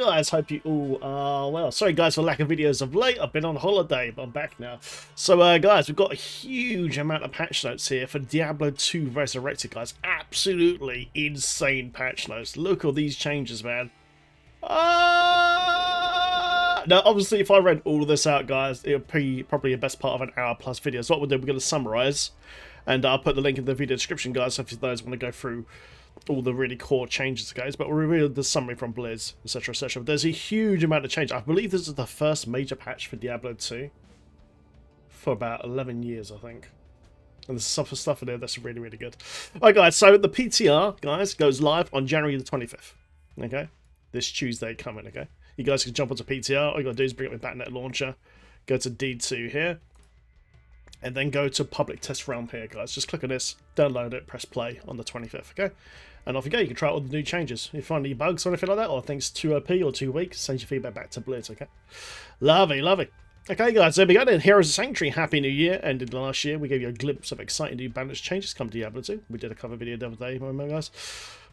guys? Hope you all are well. Sorry guys for lack of videos of late. I've been on holiday, but I'm back now. So guys, we've got a huge amount of patch notes here for Diablo 2 Resurrected, guys. Absolutely insane patch notes. Look at all these changes, man. Now, obviously, if I read all of this out, guys, it would be probably the best part of an hour plus video. So what we'll do, we're going to summarize, and I'll put the link in the video description, guys, so if those want to go through all the really core changes, guys. But we'll reveal the summary from Blizz, etc, etc. There's a huge amount of change. I believe this is the first major patch for Diablo 2 for about 11 years, I think. And there's some stuff in there that's really, really good. Alright, guys, so the PTR, guys, goes live on January the 25th. Okay? This Tuesday coming, okay? You guys can jump onto PTR. All you got to do is bring up your .NET launcher, go to D2 here, and then go to public test realm here, guys. Just click on this, download it, press play on the 25th, okay? And off you go. You can try out all the new changes. If you find any bugs or anything like that, or things too OP or too weak, send your feedback back to Blizz, okay? Lovely, lovely. Okay, guys, there we go then. Heroes of Sanctuary, Happy New Year. Ended last year. We gave you a glimpse of exciting new balance changes come to Diablo 2. We did a cover video the other day, remember, guys?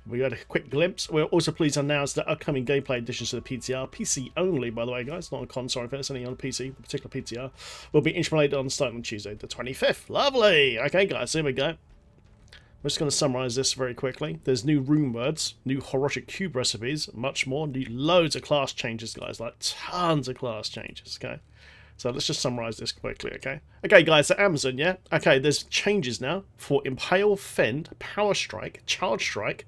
We had a quick glimpse. We're also pleased to announce that upcoming gameplay additions to the PTR, PC only, by the way, guys, not on console, if it's only on a PC, the particular PTR, will be implemented on starting on Tuesday, the 25th. Lovely! Okay, guys, here we go. I'm just going to summarize this very quickly. There's new rune words, new horologic cube recipes, much more, new loads of class changes, guys, like tons of class changes, okay? So let's just summarize this quickly, okay? Okay, guys, at Amazon, yeah? Okay, there's changes now for Impale, Fend, Power Strike, Charge Strike,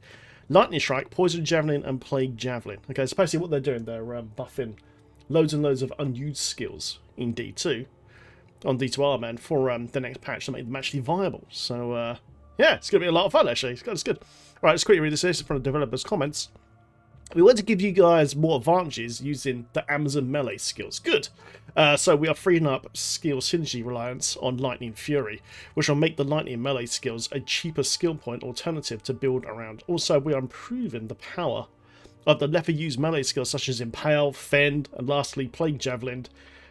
Lightning Strike, Poison Javelin, and Plague Javelin. Okay, so basically what they're doing, they're buffing loads and loads of unused skills in D2, on D2R, man, for the next patch to make them actually viable. So, yeah, it's going to be a lot of fun, actually. It's good. Right, let's quickly read this. This is from the developers' comments. We want to give you guys more advantages using the Amazon melee skills. Good. So we are freeing up skill synergy reliance on Lightning Fury, which will make the Lightning melee skills a cheaper skill point alternative to build around. Also, we are improving the power of the lesser used melee skills such as Impale, Fend, and lastly Plague Javelin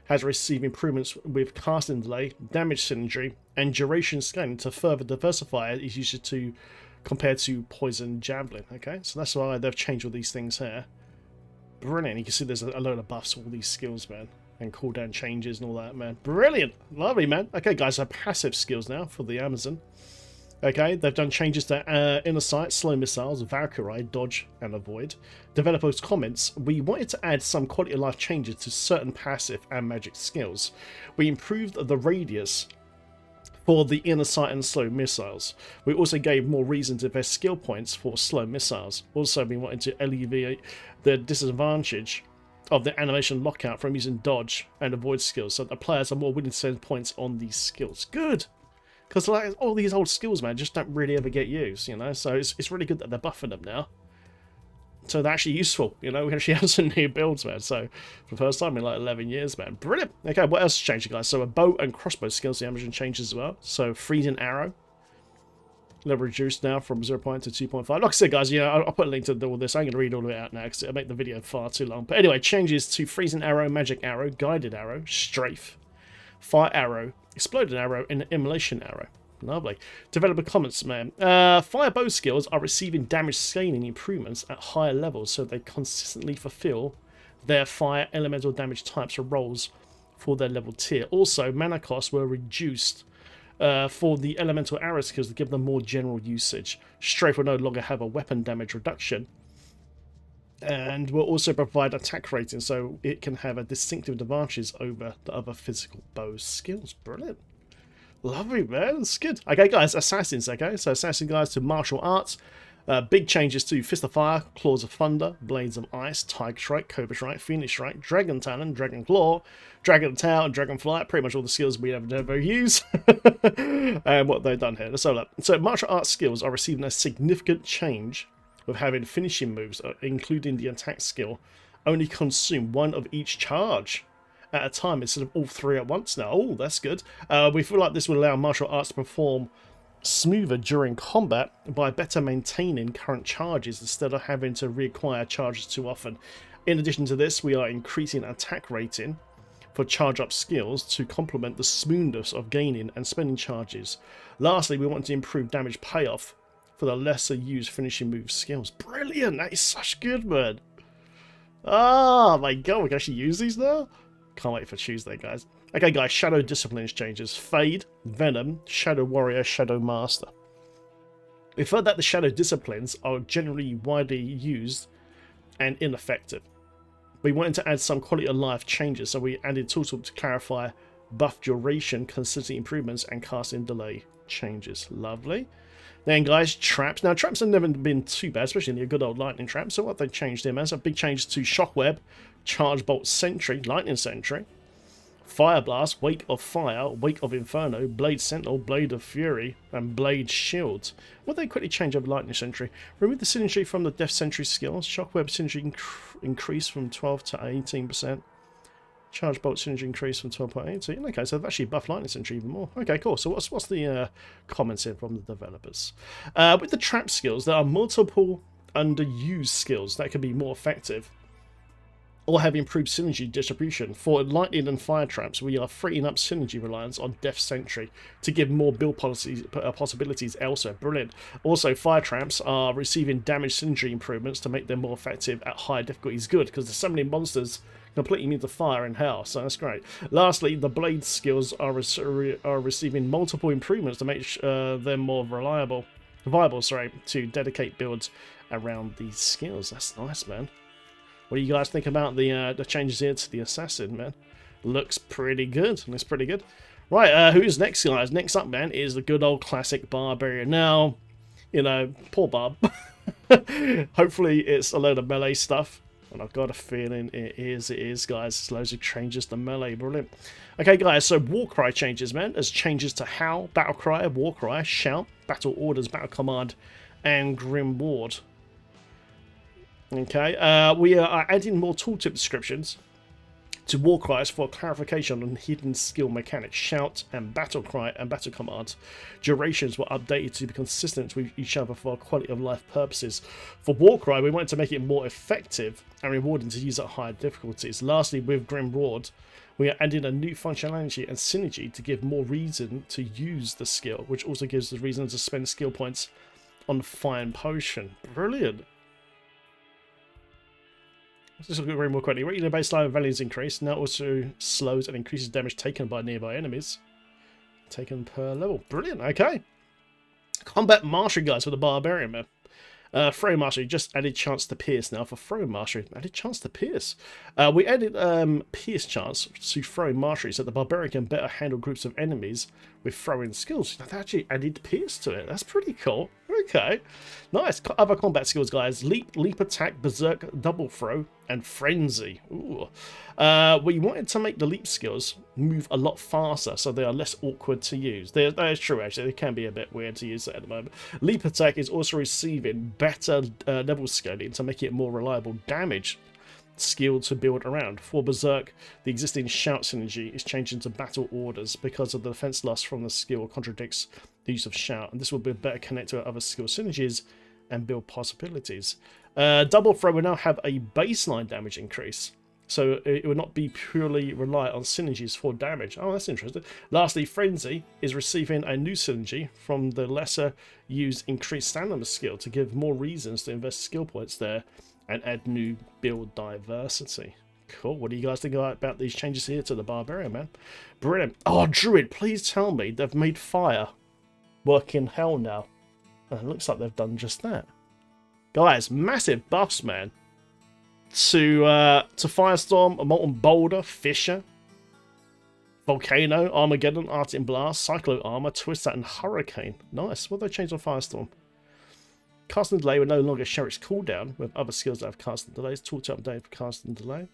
has received improvements with casting delay, damage synergy, and duration scaling to further diversify its usage to compared to Poison Javelin. Okay, so that's why they've changed all these things here. Brilliant. You can see there's a load of buffs, all these skills, man, and cooldown changes and all that, man. Brilliant. Lovely, man. Okay, guys, so passive skills now for the Amazon. Okay, they've done changes to Inner Sight, Slow Missiles, Valkyrie, Dodge, and Avoid. Developers' comments: we wanted to add some quality of life changes to certain passive and magic skills. We improved the radius for the Inner Sight and Slow Missiles. We also gave more reason to invest skill points for Slow Missiles. Also, we wanted to alleviate the disadvantage of the animation lockout from using Dodge and Avoid skills, so that players are more willing to spend points on these skills. Good! Because like all these old skills, man, just don't really ever get used, you know? So it's really good that they're buffing them now. So they're actually useful, you know? We actually have some new builds, man. So for the first time in like 11 years, man. Brilliant. Okay, what else has changed, guys? So a bow and crossbow skills, the Amazon changes as well. So freezing arrow, level reduced now from 0. to 2.5. Like I said, guys, you know, I'll put a link to all this. I'm going to read all of it out now because it'll make the video far too long. But anyway, changes to freezing arrow, magic arrow, guided arrow, strafe, fire arrow, exploded arrow, and immolation arrow. Lovely. Developer comments, man. Fire bow skills are receiving damage scaling improvements at higher levels, so they consistently fulfill their fire elemental damage types or roles for their level tier. Also, mana costs were reduced for the elemental arrow skills to give them more general usage. Strafe will no longer have a weapon damage reduction, and will also provide attack rating, so it can have a distinctive advantage over the other physical bow skills. Brilliant. Lovely, man. It's good. Okay, guys, Assassins, okay? So Assassin, guys, to martial arts. Big changes to Fist of Fire, Claws of Thunder, Blades of Ice, Tiger Strike, Cobra Strike, Phoenix Strike, Dragon Talon, Dragon Claw, Dragon Tail, and Dragon Flight. Pretty much all the skills we have never used. And what they've done here. Let's have a look. So martial arts skills are receiving a significant change with having finishing moves, including the attack skill, only consume one of each charge at a time instead of all three at once now. Oh, that's good. We feel like this will allow martial arts to perform smoother during combat by better maintaining current charges instead of having to reacquire charges too often. In addition to this, we are increasing attack rating for charge up skills to complement the smoothness of gaining and spending charges. Lastly, we want to improve damage payoff for the lesser used finishing move skills. Brilliant! That is such good, man. Oh my god, we can actually use these now? Can't wait for Tuesday, guys. Okay, guys, Shadow Disciplines changes. Fade, Venom, Shadow Warrior, Shadow Master. We've heard that the Shadow Disciplines are generally widely used and ineffective. We wanted to add some quality of life changes, so we added Tooltip to clarify buff duration, consistency improvements, and casting delay changes. Lovely. Then, guys, traps. Now, traps have never been too bad, especially in the good old lightning trap. So what they changed here, man, is a big change to Shockweb, Charge Bolt Sentry, Lightning Sentry, Fire Blast, Wake of Fire, Wake of Inferno, Blade Sentinel, Blade of Fury, and Blade Shield. What they quickly change over Lightning Sentry? Remove the synergy from the Death Sentry skills. Shockweb synergy increase from 12 to 18%. Charge Bolt synergy increase from 12.8 to... Okay, so they've actually buffed Lightning Sentry even more. Okay, cool. So what's the comments here from the developers? With the trap skills, there are multiple underused skills that can be more effective or have improved synergy distribution. For lightning and fire traps, we are freeing up synergy reliance on Death Sentry to give more build possibilities elsewhere. Brilliant. Also, fire traps are receiving damage synergy improvements to make them more effective at higher difficulties. Good, because there's so many monsters completely immune to fire and hell, so that's great. Lastly, the blade skills are receiving multiple improvements to make them more viable, to dedicate builds around these skills. That's nice, man. What do you guys think about the changes here to the assassin, man? Looks pretty good. Looks pretty good. Right, who's next, guys? Next up, man, is the good old classic Barbarian. Now, you know, poor Barb. Hopefully it's a load of melee stuff. And I've got a feeling it is, guys. It's loads of changes to melee. Brilliant. Okay, guys, so Warcry changes, man. There's changes to Howl, Battlecry, Warcry, Shout, Battle Orders, Battle Command, and Grim Ward. Okay, we are adding more tooltip descriptions to Warcries for clarification on hidden skill mechanics. Shout and Battle Cry and Battle Command durations were updated to be consistent with each other for quality of life purposes. For Warcry, we wanted to make it more effective and rewarding to use at higher difficulties. Lastly, with Grim Ward, we are adding a new functionality and synergy to give more reason to use the skill, which also gives the reason to spend skill points on Fine Potion. Brilliant. Let's just look at Grim Ward quickly. Regular baseline values increase. Now also slows and increases damage taken by nearby enemies. Taken per level. Brilliant. Okay. Combat Mastery, guys, for the Barbarian, man. Throw Mastery, just added chance to pierce now for Throw Mastery. Added chance to pierce. We added pierce chance to Throw Mastery so the Barbarian can better handle groups of enemies with throwing skills. They actually added pierce to it. That's pretty cool. Okay. Nice. Other combat skills, guys. Leap, Leap Attack, Berserk, Double Throw, and Frenzy. Ooh. We wanted to make the leap skills move a lot faster so they are less awkward to use. That is true, actually. They can be a bit weird to use at the moment. Leap Attack is also receiving better level scaling to make it more reliable damage skill to build around. For Berserk, the existing Shout synergy is changing to Battle Orders because of the defense loss from the skill contradicts the use of Shout, and this will be better connected to other skill synergies and build possibilities. Double Throw will now have a baseline damage increase, so it will not be purely rely on synergies for damage. Oh, that's interesting. Lastly, Frenzy is receiving a new synergy from the lesser used increased stamina skill to give more reasons to invest skill points there and add new build diversity. Cool. What do you guys think about these changes here to the Barbarian, man? Brilliant. Oh, Druid, please tell me they've made fire work in hell now. And it looks like they've done just that. Guys, massive buffs, man. To Firestorm, a Molten Boulder, Fissure, Volcano, Armageddon, Arctic Blast, Cyclone Armor, Twister, and Hurricane. Nice. What have they changed on Firestorm? Casting Delay will no longer share its cooldown with other skills that have casting delays. Talk to update for casting delay.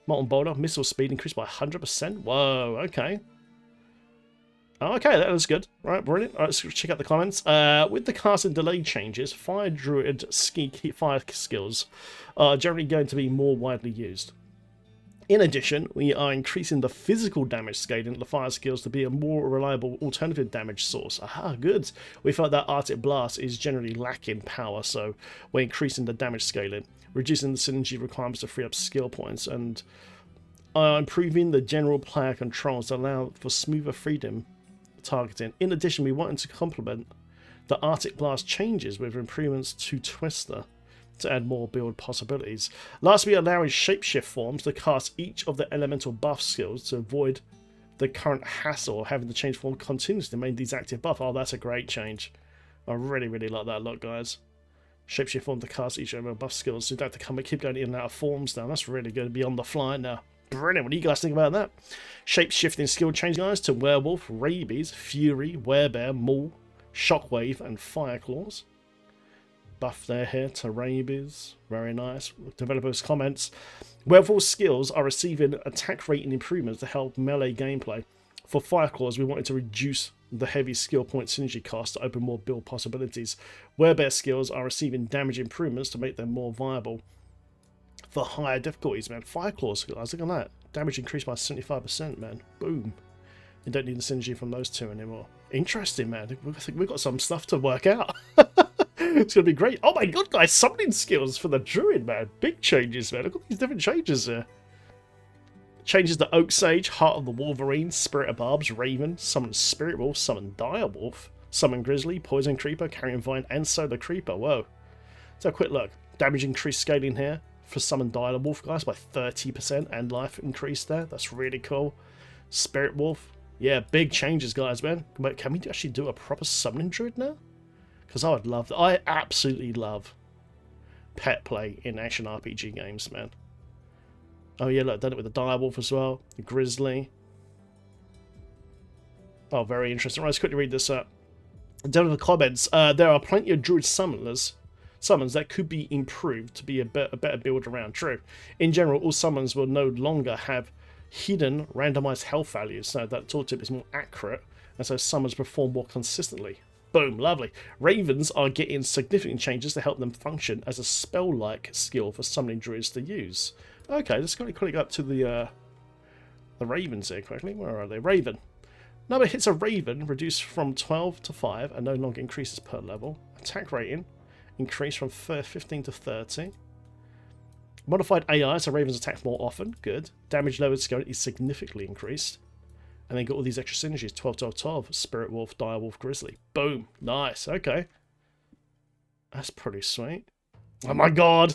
Molten Boulder, missile speed increased by 100%. Whoa, okay. Okay, that was good. Right, brilliant. All right, let's check out the comments. With the casting delay changes, Fire Druid fire skills are generally going to be more widely used. In addition, we are increasing the physical damage scaling of the fire skills to be a more reliable alternative damage source. Aha, good. We felt that Arctic Blast is generally lacking power, so we're increasing the damage scaling, reducing the synergy requirements to free up skill points, and improving the general player controls to allow for smoother freedom targeting. In addition, we wanted to complement the Arctic Blast changes with improvements to Twister to add more build possibilities. Lastly, allowing shapeshift forms to cast each of the elemental buff skills to avoid the current hassle of having to change form continuously to maintain these active buff. Oh, that's a great change. I really, really like that a lot, guys. Shapeshift form to cast each elemental buff skills, so you don't have to keep going in and out of forms now. That's really good. Be on the fly now. Brilliant. What do you guys think about that? Shape-shifting skill change, guys, to Werewolf, Rabies, Fury, Werebear, Maul, Shockwave, and Fireclaws. Buff their hair to Rabies. Very nice. Developers' comments. Werewolf skills are receiving attack rating improvements to help melee gameplay. For Fireclaws, we wanted to reduce the heavy skill point synergy cost to open more build possibilities. Werebear skills are receiving damage improvements to make them more viable for higher difficulties, man. Fireclaws, guys, look at that. Damage increased by 75%, man. Boom. You don't need the synergy from those two anymore. Interesting, man. I think we've got some stuff to work out. It's going to be great. Oh my god, guys. Summoning skills for the Druid, man. Big changes, man. Look at these different changes here. Changes to Oak Sage, Heart of the Wolverine, Spirit of Barbs, Raven, Summon Spirit Wolf, Summon Direwolf, Summon Grizzly, Poison Creeper, Carrion Vine, and Solar Creeper. Whoa. So a quick look. Damage increased scaling here for Summon Direwolf, guys, by 30%, and life increased there. That's really cool. Spirit Wolf. Yeah, big changes, guys, man. But can we actually do a proper Summoning Druid now? Because I would love that. I absolutely love pet play in action RPG games, man. Oh yeah, look, I've done it with the Direwolf as well. The Grizzly. Oh, very interesting. Right, let's quickly read this up. Down in the comments, there are plenty of Druid summons that could be improved to be a better build around. True. In general, all summons will no longer have hidden randomized health values, so that tooltip is more accurate, and so summons perform more consistently. Boom, lovely. Ravens are getting significant changes to help them function as a spell-like skill for summoning druids to use. Okay, let's quickly go up to the ravens here quickly. Where are they? Raven. Number hits a raven reduced from 12 to 5 and no longer increases per level. Attack rating increased from 15 to 30. Modified AI, so ravens attack more often. Good. Damage lowered scale is significantly increased. And then got all these extra synergies. 12, 12, 12. Spirit Wolf, Direwolf, Grizzly. Boom. Nice. Okay. That's pretty sweet. Oh my god.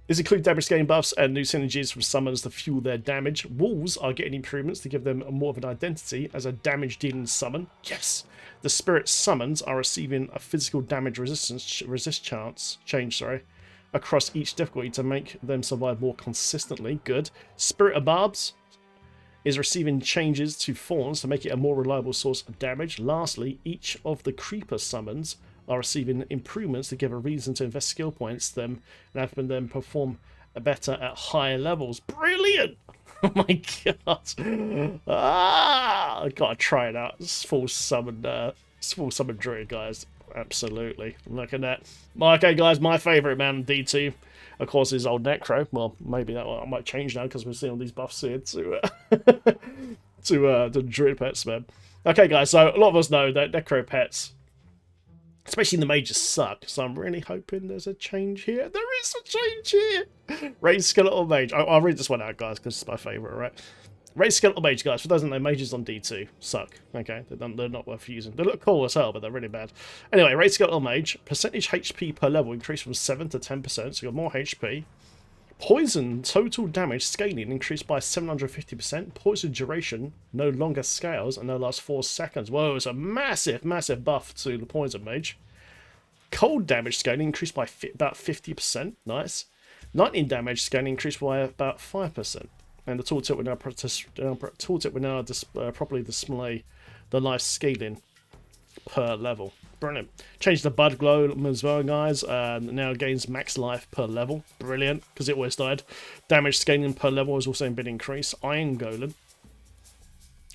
These include damage scaling buffs and new synergies from summons to fuel their damage. Wolves are getting improvements to give them more of an identity as a damage dealing summon. Yes! The spirit summons are receiving a physical damage change across each difficulty to make them survive more consistently. Good. Spirit of Barbs is receiving changes to Thorns to make it a more reliable source of damage. Lastly, each of the creeper summons are receiving improvements to give a reason to invest skill points them and have them perform better at higher levels. Brilliant! Oh my god! Ah, I gotta try it out. It's full summon druid, guys. Absolutely. Look at that. Okay, guys, my favourite man, D2, of course, is old Necro. Well, maybe that one I might change now because we're seeing all these buffs here to druid pets, man. Okay, guys, so a lot of us know that Necro pets, especially the mages, suck, so I'm really hoping there's a change here. There is a change here! Raise Skeletal Mage. I'll read this one out, guys, because it's my favourite, right? Raise Skeletal Mage, guys. For those who don't know, mages on D2 suck, okay? They're not worth using. They look cool as hell, but they're really bad. Anyway, Raise Skeletal Mage. Percentage HP per level increased from 7 to 10%, so you got more HP. Poison total damage scaling increased by 750%. Poison duration no longer scales and no lasts 4 seconds. Whoa, it's a massive, massive buff to the Poison Mage. Cold damage scaling increased by about 50%. Nice. Lightning damage scaling increased by about 5%. And the tooltip will now properly display the life scaling per level. Brilliant. Changed the Bud Glow as well, guys. Now gains max life per level. Brilliant, because it always died. Damage scaling per level has also been increased. Iron Golem.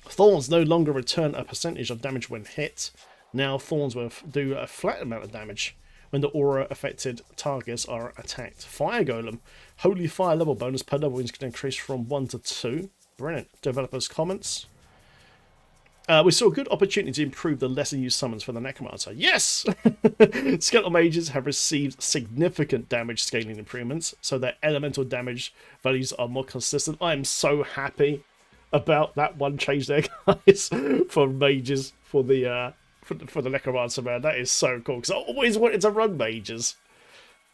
Thorns no longer return a percentage of damage when hit. Now Thorns will do a flat amount of damage when the aura affected targets are attacked. Fire Golem. Holy Fire level bonus per level is going to increase from 1 to 2. Brilliant. Developers' comments. We saw a good opportunity to improve the lesser used summons for the Necromancer. Yes! Skeletal Mages have received significant damage scaling improvements, so their elemental damage values are more consistent. I am so happy about that one change there, guys, for mages, for the for the Necromancer, man. That is so cool, because I always wanted to run mages.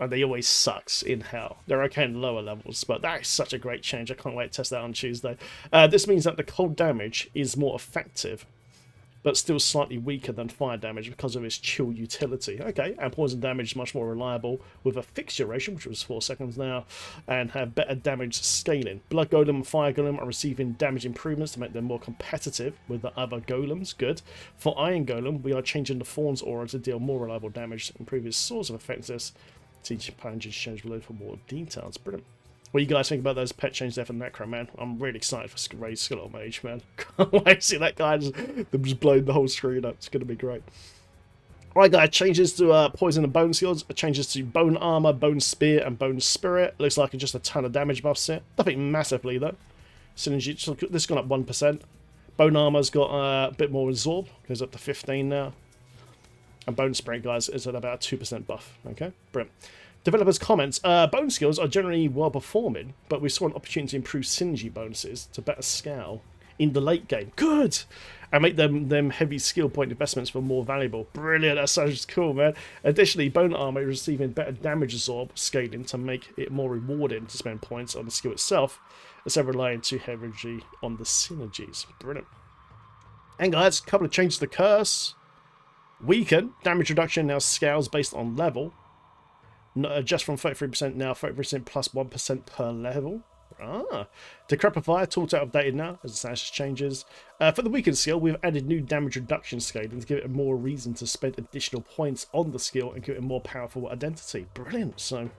And they always sucks in hell. They're okay in lower levels, but that is such a great change. I can't wait to test that on Tuesday. This means that the cold damage is more effective, but still slightly weaker than fire damage because of its chill utility. Okay, and poison damage is much more reliable with a fixed duration, which was 4 seconds now, and have better damage scaling. Blood Golem and Fire Golem are receiving damage improvements to make them more competitive with the other golems. Good. For Iron Golem, we are changing the Thorn's aura to deal more reliable damage, improve its source of effectiveness. Teach Paladin change below for more details. Brilliant. What do you guys think about those pet changes there for Necro, man? I'm really excited for raised Skeletal Mage, man. Can't wait to see that guy just blowing the whole screen up. It's going to be great. Alright guys, changes to Poison and Bone Skills, changes to Bone Armor, Bone Spear and Bone Spirit. Looks like just a ton of damage buffs here. Nothing massively though. Synergy, so this has gone up 1%. Bone Armor's got a bit more Absorb, goes up to 15 now. And Bone Spirit, guys, is at about a 2% buff. Okay, brilliant. Developers' comments. Bone skills are generally well performing, but we saw an opportunity to improve synergy bonuses to better scale in the late game. Good! And make them heavy skill point investments for more valuable. Brilliant, that sounds cool, man. Additionally, Bone Armor is receiving better damage absorb scaling to make it more rewarding to spend points on the skill itself, instead of relying too heavily on the synergies. Brilliant. And guys, a couple of changes to the curse. Weaken. Damage reduction now scales based on level. Just from 33% now, 30% plus 1% per level. Decrepify, toolset updated now as the status changes. For the weakened skill, we've added new damage reduction scaling to give it more reason to spend additional points on the skill and give it a more powerful identity. Brilliant. So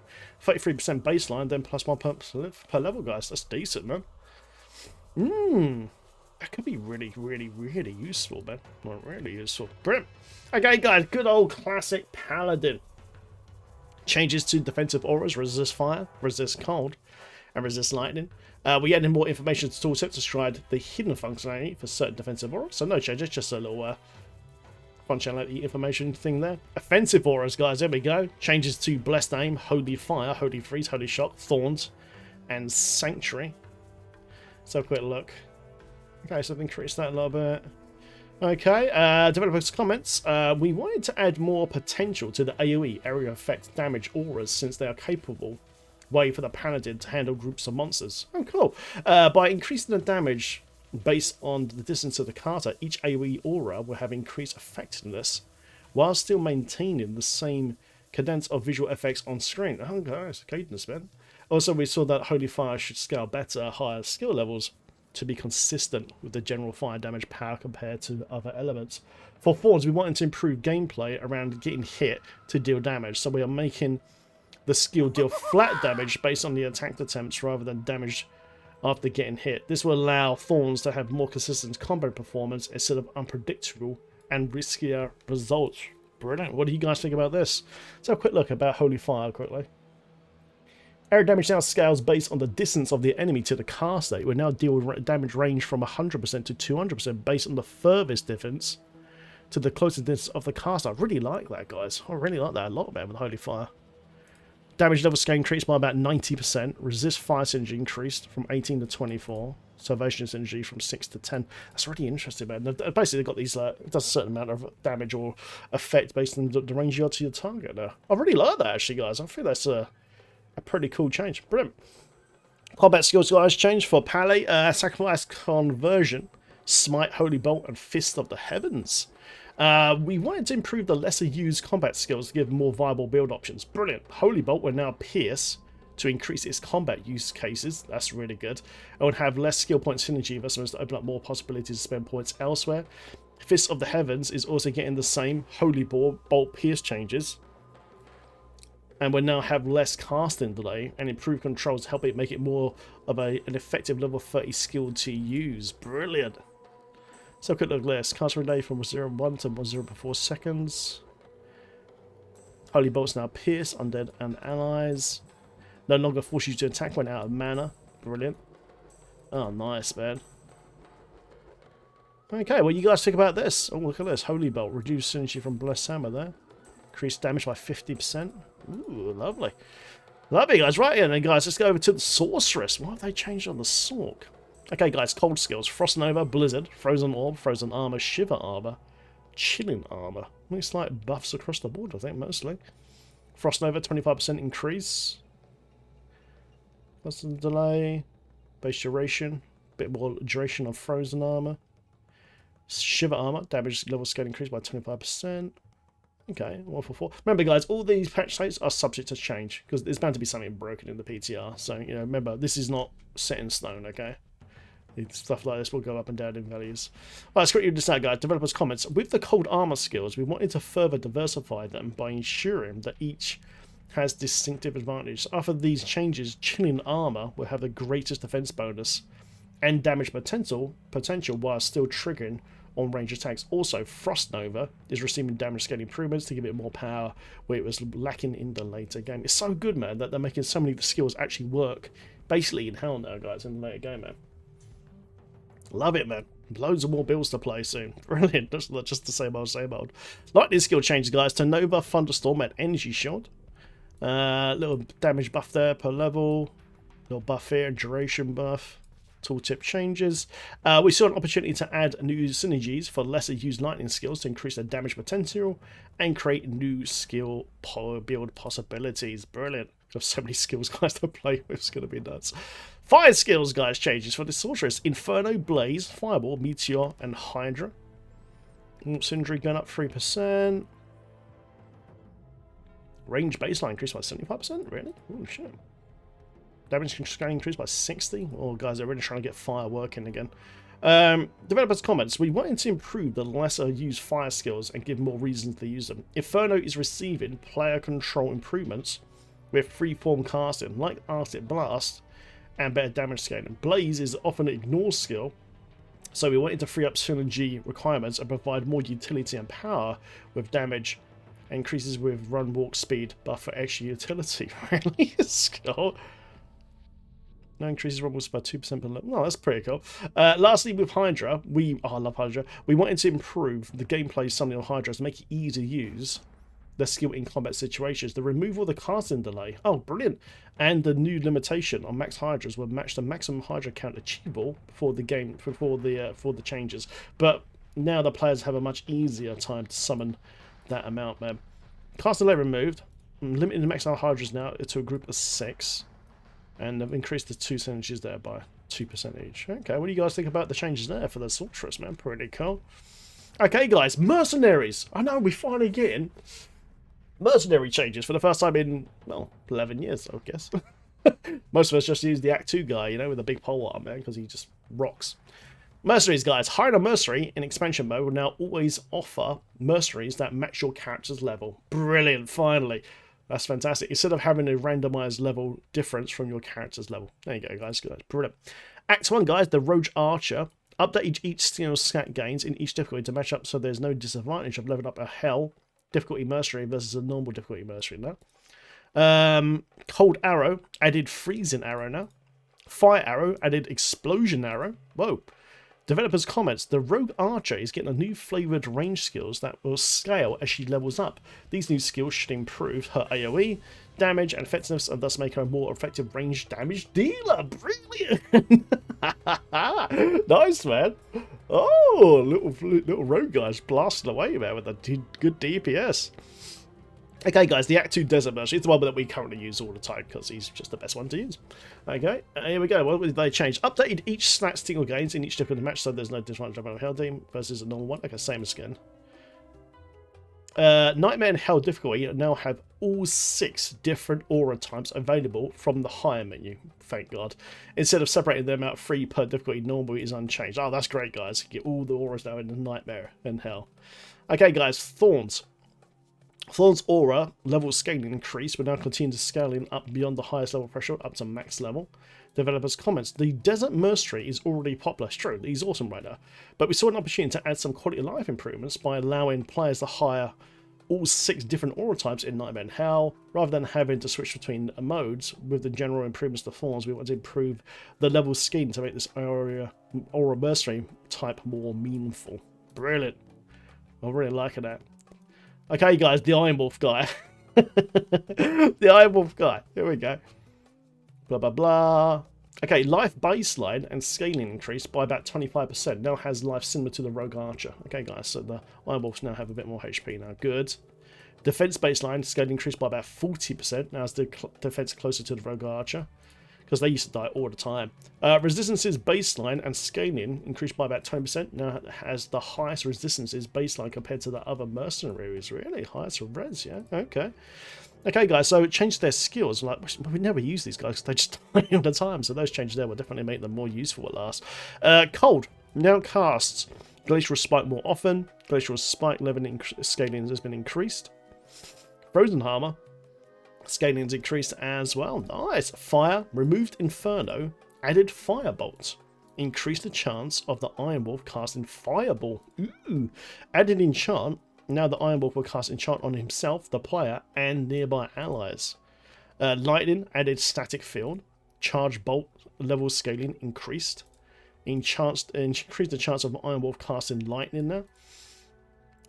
33% baseline, then plus 1 per level, guys. That's decent, man. That could be really, really, really useful, man. Not really useful. Brilliant. Okay, guys, good old classic Paladin. Changes to defensive auras, resist fire, resist cold, and resist lightning. We added more information to tooltip to describe the hidden functionality for certain defensive auras. So no changes, just a little functionality information thing there. Offensive auras, guys, there we go. Changes to Blessed Aim, Holy Fire, Holy Freeze, Holy Shock, Thorns, and Sanctuary. Let's have a quick look. Okay, so I've increased that a little bit. Okay, developers' comments. We wanted to add more potential to the AoE, area effect damage auras, since they are capable way for the Paladin to handle groups of monsters. Oh, cool. By increasing the damage based on the distance of the caster, each AoE aura will have increased effectiveness while still maintaining the same cadence of visual effects on screen. Oh, guys, cadence, man. Also, we saw that Holy Fire should scale better at higher skill levels to be consistent with the general fire damage power compared to other elements. For Thorns, we wanted to improve gameplay around getting hit to deal damage, so we are making the skill deal flat damage based on the attack attempts rather than damage after getting hit. This will allow Thorns to have more consistent combat performance instead of unpredictable and riskier results. Brilliant. What do you guys think about this? Let's have a quick look about Holy Fire quickly. Area damage now scales based on the distance of the enemy to the caster. It will now deal with damage range from 100% to 200% based on the furthest distance to the closest distance of the caster. I really like that, guys. I really like that a lot, man, with Holy Fire. Damage level scale increased by about 90%. Resist fire synergy increased from 18 to 24. Salvation synergy from 6 to 10. That's really interesting, man. They've basically got these, it does a certain amount of damage or effect based on the range you are to your target now. I really like that, actually, guys. I feel that's a pretty cool change. Brilliant. Combat skills, guys, changed for Pally. Sacrifice Conversion, Smite, Holy Bolt, and Fist of the Heavens. We wanted to improve the lesser used combat skills to give more viable build options. Brilliant. Holy Bolt will now pierce to increase its combat use cases. That's really good. It would have less skill point synergy investments to open up more possibilities to spend points elsewhere. Fist of the Heavens is also getting the same Holy Bolt pierce changes, and will now have less casting delay and improved controls to help it make it more of an effective level 30 skill to use. Brilliant. So quick look at this. Casting delay from 0.1 to 0.4 seconds. Holy Bolt's now pierce undead and allies. No longer force you to attack when out of mana. Brilliant. Oh, nice, man. Okay, what do you guys think about this? Oh, look at this. Holy Bolt. Reduce synergy from Blessed Hammer there. Increase damage by 50%. Ooh, lovely. Lovely, guys. Right, yeah, then, guys, let's go over to the Sorceress. What have they changed on the Sorc? Okay, guys, cold skills. Frost Nova, Blizzard, Frozen Orb, Frozen Armor, Shiver Armor, chilling armor. Looks like buffs across the board, I think, mostly. Frost Nova, 25% increase. What's the delay? Base duration. Bit more duration of frozen armor. Shiver armor, damage level scale increased by 25%. Okay, 144. Remember, guys, all these patch states are subject to change because there's bound to be something broken in the PTR. So, you know, remember, this is not set in stone, okay? Stuff like this will go up and down in values. Alright, let's quickly decide, guys. Developers' comments. With the cold armor skills, we wanted to further diversify them by ensuring that each has distinctive advantages. After these changes, chilling armor will have the greatest defense bonus and damage potential while still triggering on range attacks. Also, Frost Nova is receiving damage scale improvements to give it more power where it was lacking in the later game. It's so good, man, that they're making so many of the skills actually work basically in hell now, guys, in the later game, man. Love it, man. Loads of more builds to play soon. Brilliant. Just the same old. Lightning skill changes, guys, to Nova, Thunderstorm, and Energy Shot. Little damage buff there per level. Little buff here, duration buff. Tooltip changes. We saw an opportunity to add new synergies for lesser used lightning skills to increase their damage potential and create new skill build possibilities. Brilliant. We have so many skills, guys, to play with. It's going to be nuts. Fire skills, guys, changes for the Sorceress. Inferno, Blaze, Fireball, Meteor, and Hydra. Synergy going up 3%. Range baseline increased by 75%? Really? Oh, shit. Damage scale increased by 60. Oh, guys, they're really trying to get fire working again. Developers' comments. We wanted to improve the lesser used fire skills and give more reasons to use them. Inferno is receiving player control improvements with freeform casting, like Arctic Blast, and better damage scaling. Blaze is often an ignore skill, so we wanted to free up synergy requirements and provide more utility and power with damage. Increases with run walk speed, but for extra utility. Really? Skill. No increases run walk speed by 2% per level. No, that's pretty cool. Lastly, with Hydra, I love Hydra. We wanted to improve the gameplay something on Hydra to make it easy to use the skill in combat situations. The removal of the casting delay. Oh, brilliant. And the new limitation on max Hydras will match the maximum Hydra count achievable before the game, before the changes. But now the players have a much easier time to summon that amount, man. Casting delay removed. Limiting the maximum Hydras now to a group of 6. And they've increased the 2 synergies there by 2% each. Okay, what do you guys think about the changes there for the Sorceress, man? Pretty cool. Okay, guys, Mercenaries. I know we're finally getting mercenary changes for the first time in, well, 11 years, I guess. Most of us just use the Act 2 guy, you know, with the big pole arm, man, because he just rocks. Mercenaries, guys. Hiring a mercenary in expansion mode will now always offer mercenaries that match your character's level. Brilliant, finally. That's fantastic. Instead of having a randomized level difference from your character's level. There you go, guys. Good. Brilliant. Act 1, guys. The Rogue Archer. Update each skill stat gains in each difficulty to match up so there's no disadvantage of leveling up a Hell difficulty mercenary versus a normal difficulty mercenary now. Cold Arrow added Freezing Arrow now. Fire Arrow added Explosion Arrow. Whoa. Developers' comments. The Rogue Archer is getting a new flavoured range skills that will scale as she levels up. These new skills should improve her AoE, damage, and effectiveness, and thus make her a more effective range damage dealer. Brilliant! Nice, man. Oh, little rogue guys blasting away, man, with a good DPS. Okay, guys, the Act 2 Desert Merchant is the one that we currently use all the time because he's just the best one to use. Okay, here we go. What did they change? Updated each stat single gains in each different match so there's no disadvantage of Hell Team versus a normal one. Okay, same as skin. Nightmare and Hell difficulty now have all 6 different aura types available from the higher menu. Thank God. Instead of separating them out 3 per difficulty, normal is unchanged. Oh, that's great, guys. You get all the auras now in the Nightmare and Hell. Okay, guys, Thorns. Thorn's aura level scaling increase will now continue to scaling up beyond the highest level threshold up to max level. Developers' comments. The Desert Mercenary is already popular. It's true, he's awesome right now. But we saw an opportunity to add some quality of life improvements by allowing players to hire all 6 different aura types in Nightmare and Hell, rather than having to switch between modes. With the general improvements to Thorns, we want to improve the level scheme to make this aura mercenary type more meaningful. Brilliant. I'm really liking that. Okay, guys, the Ironwolf guy. The Ironwolf guy. Here we go. Blah, blah, blah. Okay, life baseline and scaling increased by about 25%. Now has life similar to the Rogue Archer. Okay, guys, so the Ironwolves now have a bit more HP now. Good. Defense baseline scaling increased by about 40%. Now has the defense closer to the Rogue Archer, because they used to die all the time. Resistances baseline and scaling increased by about 20%. Now it has the highest resistances baseline compared to the other mercenaries. Really? Highest res, yeah? Okay. Okay, guys, so it changed their skills. Like, we never use these guys because they just die all the time. So those changes there will definitely make them more useful at last. Cold. Now casts Glacial Spike more often. Glacial Spike level scaling has been increased. Frozen Armor. Scaling is increased as well. Nice. Fire. Removed Inferno. Added Firebolt. Increased the chance of the Ironwolf casting Fireball. Ooh. Added Enchant. Now the Ironwolf will cast Enchant on himself, the player, and nearby allies. Lightning added Static Field. Charge Bolt level scaling increased. Increased the chance of Ironwolf casting Lightning now.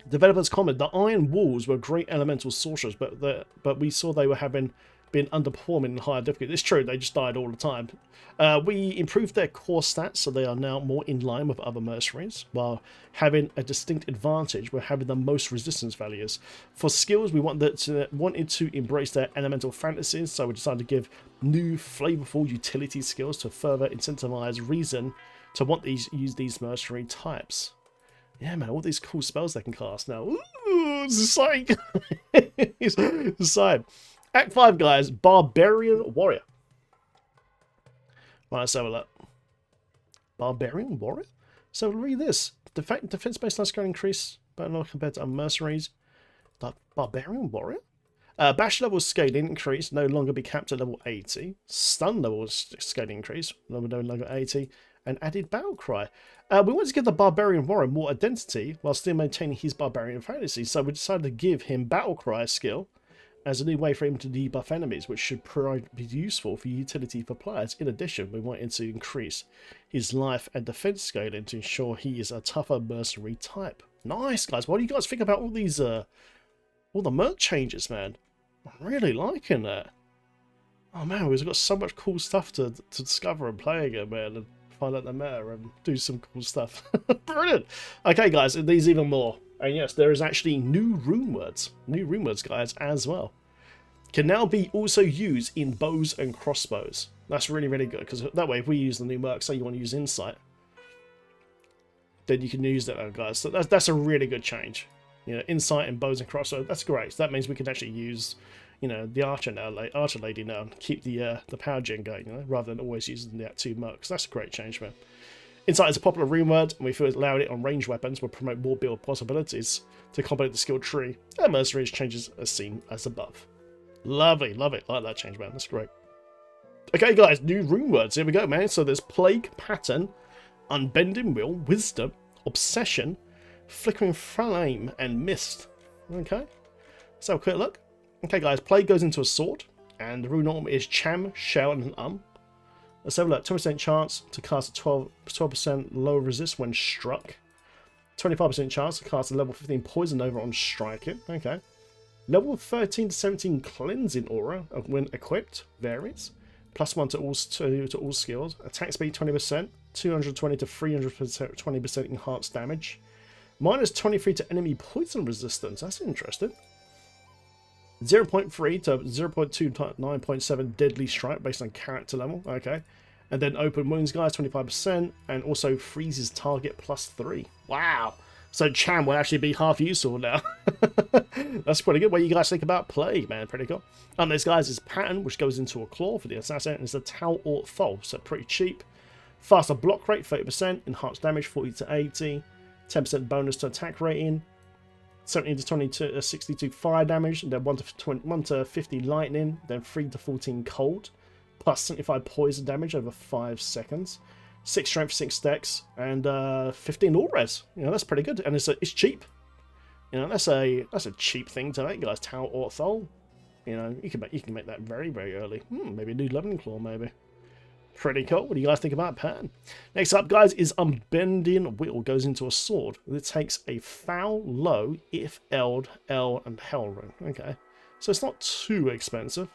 Developers comment, the Iron Walls were great elemental sorcerers, but we saw they were been underperforming in higher difficulty. It's true, they just died all the time. We improved their core stats, so they are now more in line with other mercenaries, while having a distinct advantage with having the most resistance values. For skills, we wanted to embrace their elemental fantasies, so we decided to give new flavorful utility skills to further incentivize reason to use these mercenary types. Yeah, man, all these cool spells they can cast now. Ooh, it's exciting. It's exciting. Act 5, guys. Barbarian Warrior. Right, let's have a look. Barbarian Warrior? So read this. Defense baseline score increase, but not compared to mercenaries. The Barbarian Warrior? Bash level scaling increase, no longer be capped at level 80. Stun level scaling increase, no longer 80. And added battle cry. We wanted to give the Barbarian Warrior more identity while still maintaining his Barbarian fantasy, so we decided to give him battle cry skill as a new way for him to debuff enemies, which should be useful for utility for players. In addition, we wanted to increase his life and defense scaling to ensure he is a tougher mercenary type. Nice, guys. What do you guys think about all these, all the merc changes, man? I'm really liking that. Oh man, we've got so much cool stuff to discover and play again, man, and find out the meta and do some cool stuff. Brilliant. Okay, guys, and these even more. And yes, there is actually new rune words, guys, as well. Can now be also used in bows and crossbows. That's really, really good, because that way, if we use the new merc, say you want to use insight, then you can use that, guys. So that's a really good change. You know, insight and bows and crossbows. That's great. So that means we can actually use, you know, the archer now, like archer lady now, and keep the power gen going, you know, rather than always using the two mercs. That's a great change, man. Insight is a popular rune word, and we feel allowing it on ranged weapons will promote more build possibilities to complement the skill tree. And mercenaries changes as seen as above. Lovely, love it. Like that change, man. That's great. Okay, guys, new rune words. Here we go, man. So there's Plague, Pattern, Unbending Will, Wisdom, Obsession, Flickering Frame, and Mist. Okay, let's have a quick look. Okay, guys, Plague goes into a sword, and the rune norm is Cham, Shell, and Let's have a look. 20% chance to cast a 12% low resist when struck. 25% chance to cast a level 15 poison over on striking. Okay. Level 13 to 17 cleansing aura when equipped varies. +1 to all skills. Attack speed 20%. 220 to 300% 20% enhanced damage. -23 to enemy poison resistance. That's interesting. 0.3 to 0.29.7 deadly strike based on character level. Okay. And then open wounds, guys, 25%. And also freezes target +3. Wow. So Cham will actually be half useful now. That's pretty good. What do you guys think about Plague, man? Pretty cool. And this, guys, is Pattern, which goes into a claw for the assassin. And it's a Tau or Thol, so pretty cheap. Faster block rate, 30%. Enhanced damage, 40 to 80. 10% bonus to attack rating. 17 to 22, 62 fire damage, and then 1 to 50 lightning, then 3 to 14 cold, plus 75 poison damage over 5 seconds, 6 strength, 6 dex, and 15 all res. You know, that's pretty good, and it's cheap. You know, that's a cheap thing to make, guys. Tau or Thol. You know, you can make that very, very early. Maybe a new leveling claw, maybe. Pretty cool. What do you guys think about Pattern? Next up, guys, is Unbending Will. Goes into a sword. It takes a foul, low, if Eld, L, and Hell rune. Okay. So it's not too expensive.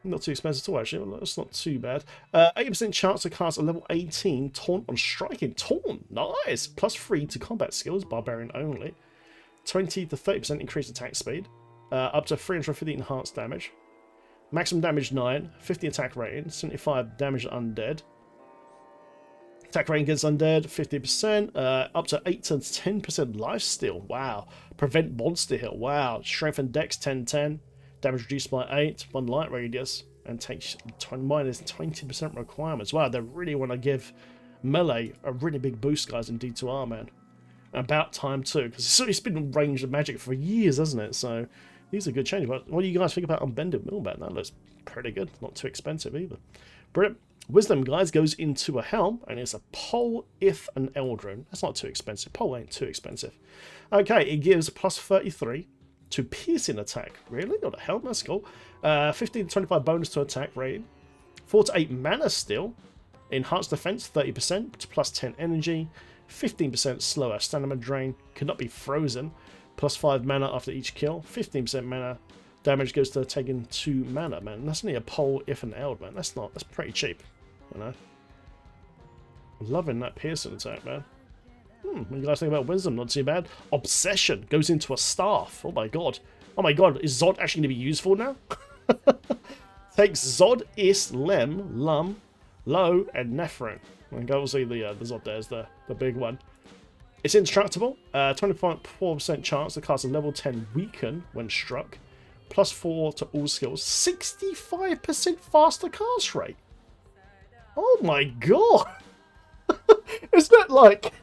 Not too expensive at all, actually. That's not too bad. 80% chance to cast a level 18 Taunt on Striking. Taunt! Nice! +3 to combat skills, Barbarian only. 20 to 30% increased attack speed. Up to 350 enhanced damage. Maximum damage 9. 50 attack rating. 75 damage undead. Attack rating against undead, 50%. Up to 8 to 10% lifesteal. Wow. Prevent monster hit. Wow. Strength and dex 10-10. Damage reduced by 8, 1 light radius, and takes minus 20% requirements. Wow, they really want to give melee a really big boost, guys, in D2R, man. About time, too, because it's been ranged of magic for years, hasn't it? So, these are good changes. What do you guys think about Unbended Millbat? That looks pretty good. Not too expensive, either. Brilliant. Wisdom, guys, goes into a helm, and it's a pole, if, and eldrune. That's not too expensive. Pole ain't too expensive. Okay, it gives +33. To piercing attack. Really? Not a helm, that's cool. 15 to 25 bonus to attack rating. 4 to 8 mana still. Enhanced defense 30% to +10 energy. 15% slower stamina drain. Cannot be frozen. +5 mana after each kill. 15% mana. Damage goes to taking 2 mana, man. That's only a pole, if and eld, man. That's pretty cheap. You know? Loving that piercing attack, man. What do you guys think about Wisdom? Not too bad. Obsession goes into a staff. Oh my god. Oh my god. Is Zod actually going to be useful now? Takes Zod, Is, Lem, Lum, Lo, and Nephrin. And obviously the Zod there is the big one. It's indestructible. 20.4% chance to cast a level 10 Weaken when struck. +4 to all skills. 65% faster cast rate. Oh my god. Is that like...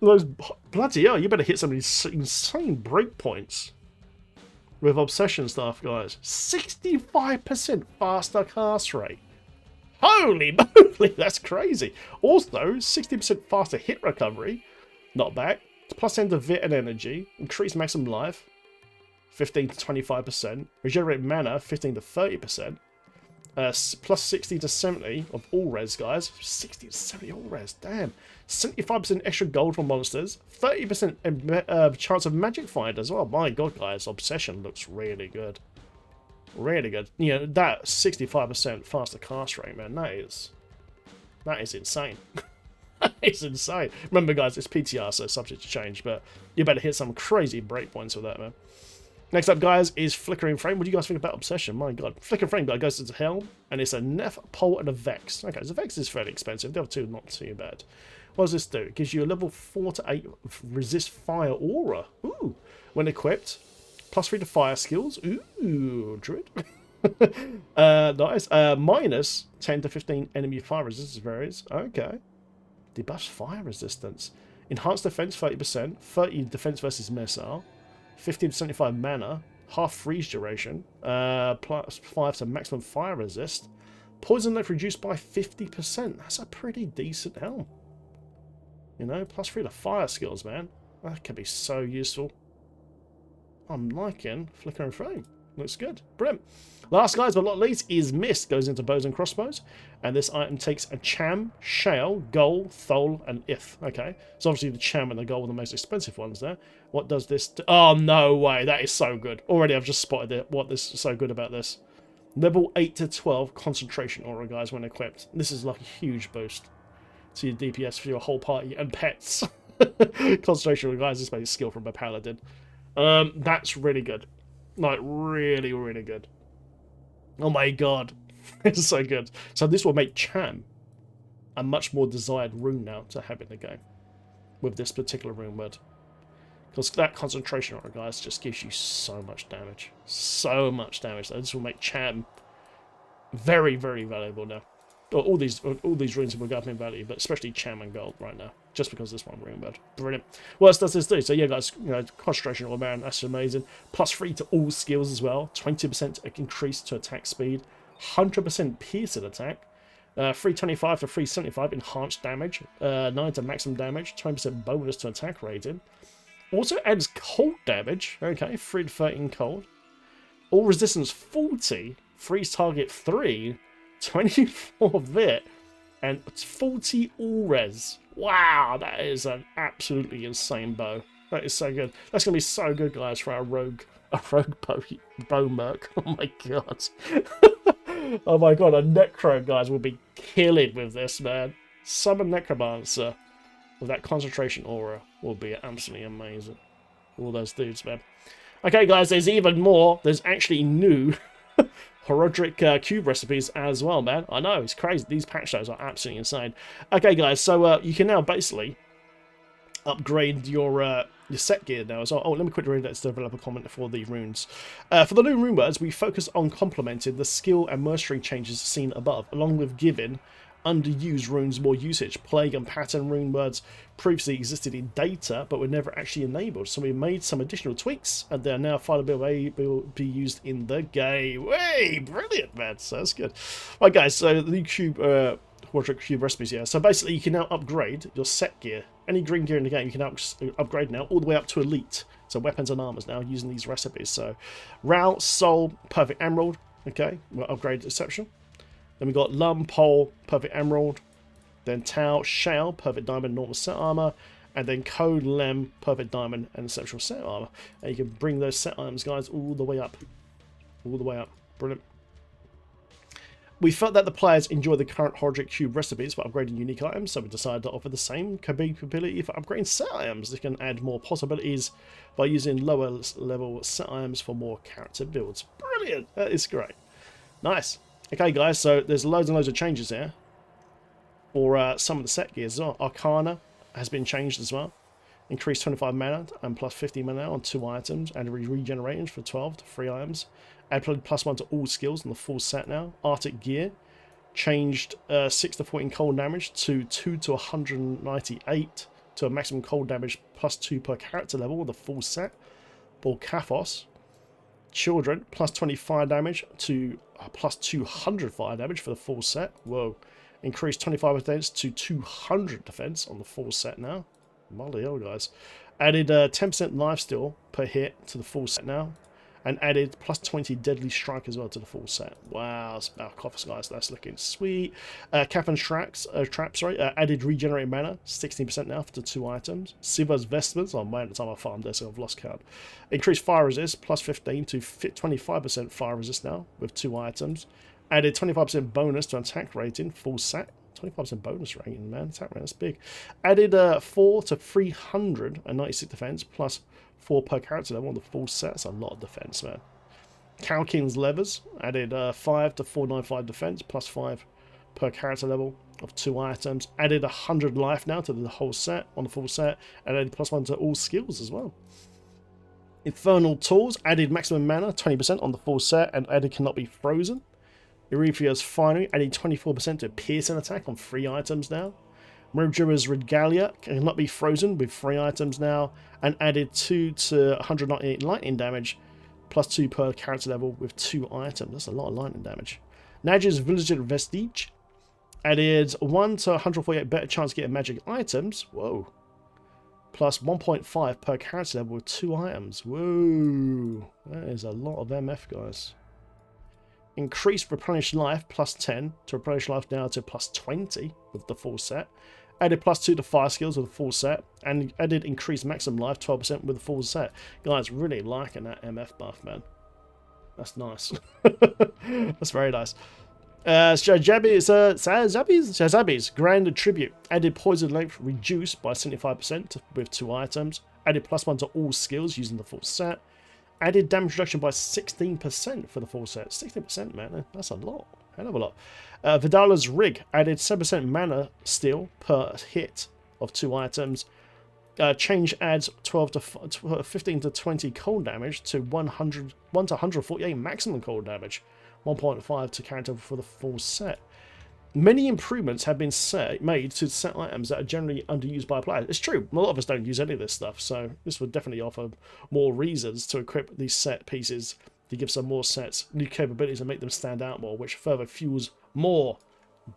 Those bloody hell, you better hit some of these insane breakpoints with obsession stuff, guys. 65% faster cast rate. Holy moly, that's crazy. Also, 60% faster hit recovery. Not bad. +10 to vit and energy. Increase maximum life. 15 to 25%. Regenerate mana, 15 to 30%. +60 to 70 of all res, guys. 60 to 70 all res, damn. 75% extra gold from monsters. 30% chance of magic find as well. My god, guys, Obsession looks really good. Really good. You know, that 65% faster cast rate, man, that is insane. That is insane. Remember, guys, it's PTR, so subject to change, but you better hit some crazy breakpoints with that, man. Next up, guys, is Flickering Frame. What do you guys think about Obsession? My god. Flickering Frame, guy, goes into Helm, and it's a Neph, Pole, and a Vex. Okay, so Vex is fairly expensive. The other two, not too bad. What does this do? It gives you a level 4 to 8 Resist Fire Aura. Ooh. When equipped, +3 to Fire skills. Ooh, Druid. Nice. Minus 10 to 15 enemy fire resistance varies. Okay. Debuffs fire resistance. Enhanced defense 30%. 30 defense versus missile. 15 to 75 mana, half freeze duration, +5 to maximum fire resist, poison life reduced by 50%. That's a pretty decent helm. You know, +3 to fire skills, man. That can be so useful. I'm liking Flickering Frame. Looks good. Brilliant. Last, guys, but not least, is Mist. Goes into bows and crossbows. And this item takes a Cham, Shale, Gol, Thol, and Ith. Okay. So obviously the Cham and the Gol are the most expensive ones there. What does this do? Oh, no way. That is so good. Already I've just spotted it. What is so good about this. Level 8 to 12 concentration aura, guys, when equipped. This is like a huge boost to your DPS for your whole party and pets. Concentration aura, guys, this makes skill from a Paladin. That's really good. Like, really, really good. Oh my god. It's so good. So this will make Cham a much more desired rune now to have in the game. With this particular rune word. Because that concentration aura, guys, just gives you so much damage. So much damage. So this will make Cham very, very valuable now. All these runes will go up in value, but especially Cham and Gold right now. Just because this one rune word. Brilliant. What else does this do? So yeah, guys, you know, concentration aura, man, that's amazing. +3 to all skills as well. 20% increase to attack speed. 100% piercing attack. 325 to 375 enhanced damage. 9 to maximum damage. 20% bonus to attack rating. Also adds cold damage. Okay, 3 to 13 cold. All resistance 40. Freeze target 3. 24 vit. And 40 all res. Wow, that is an absolutely insane bow. That is so good. That's going to be so good, guys, for our rogue bow merc. Oh my god. Oh my god, a Necro, guys, will be killing with this, man. Summon Necromancer with that concentration aura will be absolutely amazing. All those dudes, man. Okay, guys, there's even more. There's actually new Horodric cube recipes as well, man. I know, it's crazy. These patch notes are absolutely insane. Okay, guys, so you can now basically upgrade your set gear now as well. Oh, let me quickly read that developer comment for the runes. For the new rune words, we focus on complementing the skill and mercenary changes seen above, along with giving underused runes more usage. Plague and pattern rune words previously existed in data, but were never actually enabled. So we made some additional tweaks, and they are now finally able to be used in the game. Way, brilliant, man. So that's good. Right, guys. So the new cube, Horodric cube recipes here. So basically, you can now upgrade your set gear. Any green gear in the game, you can now upgrade now all the way up to elite. So weapons and armors now using these recipes. So Rao, Soul, Perfect Emerald. Okay, we'll upgrade exceptional. Then we got Lum, Pole, Perfect Emerald. Then Tau, Shale, Perfect Diamond, Normal Set Armor. And then Code, Lem, Perfect Diamond, and Exceptional Set Armor. And you can bring those set items, guys, all the way up. All the way up. Brilliant. We felt that the players enjoy the current Horodric Cube recipes for upgrading unique items, so we decided to offer the same capability for upgrading set items. They can add more possibilities by using lower level set items for more character builds. Brilliant! That is great. Nice. Okay, guys, so there's loads and loads of changes here for some of the set gears as well. Arcana has been changed as well. Increased 25 mana and plus 50 mana on 2 items, and regeneration for 12 to 3 items. Add +1 to all skills in the full set now. Arctic gear changed 6 to 14 cold damage to 2 to 198 to a maximum cold damage +2 per character level with the full set. Bolcathos Children +25 damage to +200 fire damage for the full set. Whoa. Increased 25 defense to 200 defense on the full set now. Molly hell, guys. Added 10% lifesteal per hit to the full set now. And added +20 deadly strike as well to the full set. Wow, Sarcophagus, guys, that's looking sweet. Cap and trap, added regenerate mana, 16% now for the 2 items. Siva's vestments, oh man, the time I farmed this, so I've lost count. Increased fire resist, +15 to 25% fire resist now with 2 items. Added 25% bonus to attack rating, full set. 25% bonus rating, man, attack rating, that's big. Added 4 to 396 defense, plus 4 per character level on the full set. That's a lot of defense, man. Cow King's Levers added 5 to 495 defense, plus 5 per character level of 2 items. Added 100 life now to the whole set, on the full set, and added +1 to all skills as well. Infernal Tools added maximum mana, 20% on the full set, and added cannot be frozen. Erethia's Finery added 24% to piercing attack on 3 items now. Murdra's Regalia cannot be frozen with 3 items now, and added 2 to 198 lightning damage, +2 per character level with 2 items. That's a lot of lightning damage. Nadja's Vigilant Vestige added 1 to 148 better chance to get magic items. Whoa. Plus 1.5 per character level with 2 items. Whoa. That is a lot of MF, guys. Increased Replenish Life +10 to Replenish Life now to +20 with the full set. Added +2 to fire skills with the full set, and added increased maximum life 12% with the full set. Guys, really liking that MF buff, man. That's nice. That's very nice. Shazabis Grand Tribute added poison length reduced by 75% with 2 items. Added +1 to all skills using the full set. Added damage reduction by 16% for the full set. 16%, man. That's a lot. Hell of a lot. Vidala's Rig added 7% mana steal per hit of 2 items. Change adds 15 to 20 cold damage to 1 to 148 maximum cold damage. 1.5 to character for the full set. Many improvements have been made to set items that are generally underused by players. It's true, a lot of us don't use any of this stuff, so this would definitely offer more reasons to equip these set pieces to give some more sets new capabilities and make them stand out more, which further fuels more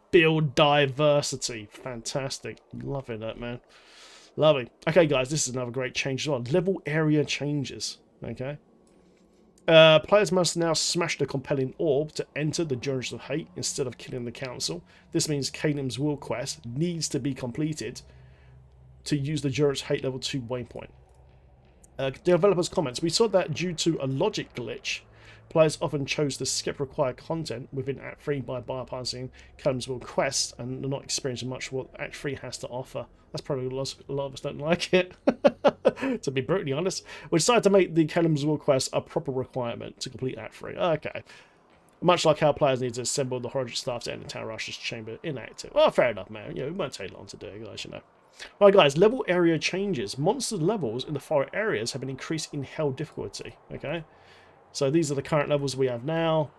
build diversity. Fantastic. Loving that, man. Lovely. Okay, guys, this is another great change as well. Level area changes. Okay. Players must now smash the compelling orb to enter the Journeys of Hate instead of killing the council. This means Caden's Will quest needs to be completed to use the Journeys of Hate level 2 waypoint. Developers' comments. We saw that due to a logic glitch Players often chose to skip required content within Act 3 by bypassing Golem's Will quests and not experiencing much what Act 3 has to offer. That's probably a lot of us don't like it, to be brutally honest. We decided to make the Golem's Will quest a proper requirement to complete Act 3. Okay. Much like how players need to assemble the Horror staff to enter Town Rush's chamber in Act 2. Well, fair enough, man. You know, it won't take long to do it, guys, you know. Right, guys, level area changes. Monster levels in the forest areas have been increased in hell difficulty, okay? So these are the current levels we have now,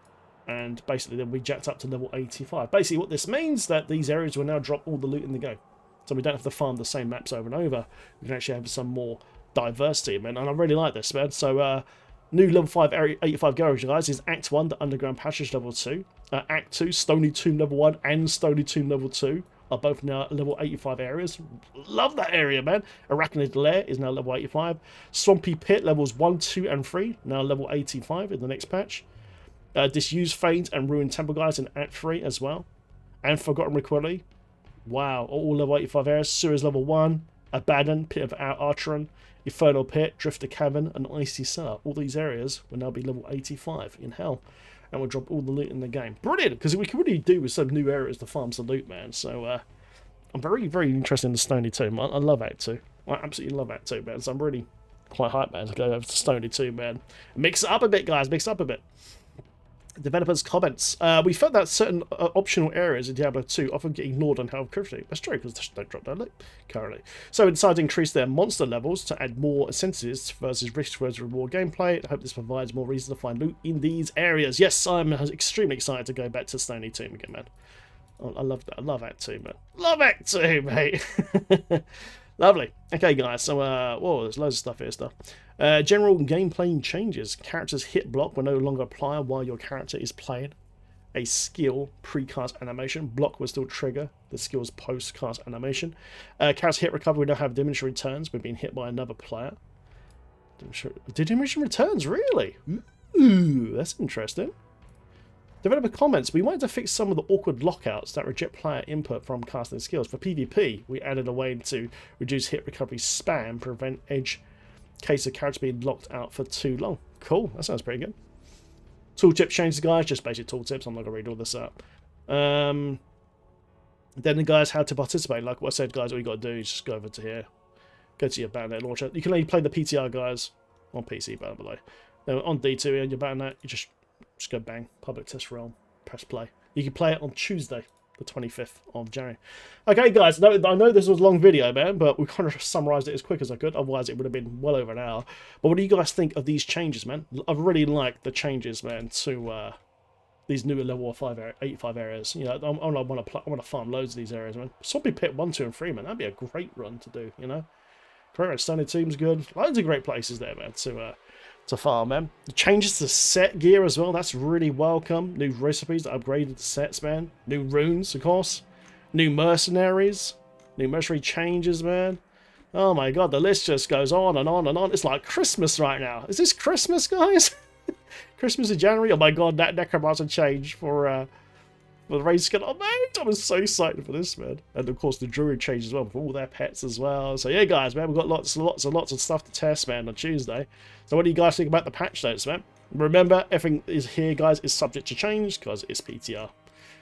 and basically they'll be jacked up to level 85. Basically what this means that these areas will now drop all the loot in the game. So we don't have to farm the same maps over and over. We can actually have some more diversity, man, and I really like this, man. So, new level 5 area 85 garage, guys, is Act 1, the Underground Passage level 2. Act 2, Stony Tomb level 1 and Stony Tomb level 2 are both now level 85 areas. Love that area, man. Arachnid Lair is now level 85. Swampy Pit levels 1, 2 and 3 now level 85 in the next patch. Disused Fanes and Ruined Temple, guys, in Act 3 as well. And Forgotten Requility. Wow, all level 85 areas. Sewers level 1, Abandoned, Pit of Archeron, Infernal Pit, Drifter Cavern, and Icy Cellar. All these areas will now be level 85 in Hell, and we'll drop all the loot in the game. Brilliant, because we can really do with some new areas to farm some loot, man. So I'm very, very interested in the Stony Tomb. I love Act 2. I absolutely love Act 2, man. So I'm really quite hyped, man, to go over to Stony Tomb, man. Mix it up a bit, guys. Mix it up a bit. Developers' comments. We felt that certain optional areas in Diablo 2 often get ignored on Hell Cryptic. That's true, because they don't drop down loot currently. So we decided to increase their monster levels to add more incentives versus risk versus reward gameplay. I hope this provides more reason to find loot in these areas. Yes, I'm extremely excited to go back to Stony Tomb again, man. I love that. I love Act 2, man. Love Act 2, mate. Lovely. Okay, guys, so, whoa, there's loads of stuff here, stuff. General gameplay changes. Character's hit block will no longer apply while your character is playing a skill pre-cast animation. Block will still trigger the skill's post-cast animation. Character's hit recovery will now have diminishing returns when being hit by another player. Diminishing returns, really? Ooh, that's interesting. Developer comments. We wanted to fix some of the awkward lockouts that reject player input from casting skills. For PvP, we added a way to reduce hit recovery spam, prevent edge case of character being locked out for too long. Cool, that sounds pretty good. Tooltip changes, guys. Just basic tooltips. I'm not going to read all this up. Then the guys, how to participate. Like what I said, guys, all you got to do is just go over to here. Go to your Battle.net launcher. You can only play the PTR, guys, on PC, by the way. Then on D2 and your Battle.net, you just go bang, public test realm, press play. You can play it on Tuesday, the 25th of January. Okay, guys, I know this was a long video, man, but we kind of summarised it as quick as I could. Otherwise, it would have been well over an hour. But what do you guys think of these changes, man? I really like the changes, man, to these newer level 85 areas. You know, I want to farm loads of these areas, man. Swampy Pit 1, 2, and 3, man. That'd be a great run to do, you know. Great run. Stony Tomb's good. Loads of great places there, man, to farm, man. The changes to set gear as well, that's really welcome. New recipes that upgraded the sets, man. New runes, of course. New mercenaries. New mercenary changes, man. Oh my god, the list just goes on and on and on. It's like Christmas right now. Is this Christmas, guys? Christmas in January? Oh my god, that necromancer change for the raid Skeletal Mage. I was so excited for this, man. And of course the Druid change as well, with all their pets as well. So yeah, guys, man, we've got lots of stuff to test, man, on Tuesday. So what do you guys think about the patch notes, man? Remember, everything is here, guys, is subject to change because it's PTR.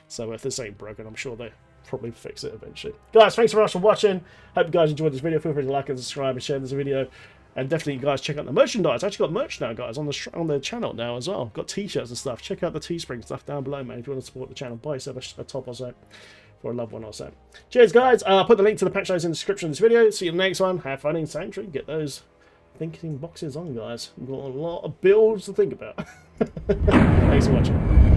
So if this ain't broken, I'm sure they probably fix it eventually. Guys, thanks very much for watching. Hope you guys enjoyed this video. Feel free to like and subscribe and share this video. And definitely, you guys, check out the merchandise. I actually got merch now, guys, on the channel now as well. Got t-shirts and stuff. Check out the Teespring stuff down below, man. If you want to support the channel, buy yourself a top or so for a loved one or so. Cheers, guys. I'll put the link to the patch notes in the description of this video. See you in the next one. Have fun in Sanctuary. Get those thinking boxes on, guys. We've got a lot of builds to think about. Thanks for watching.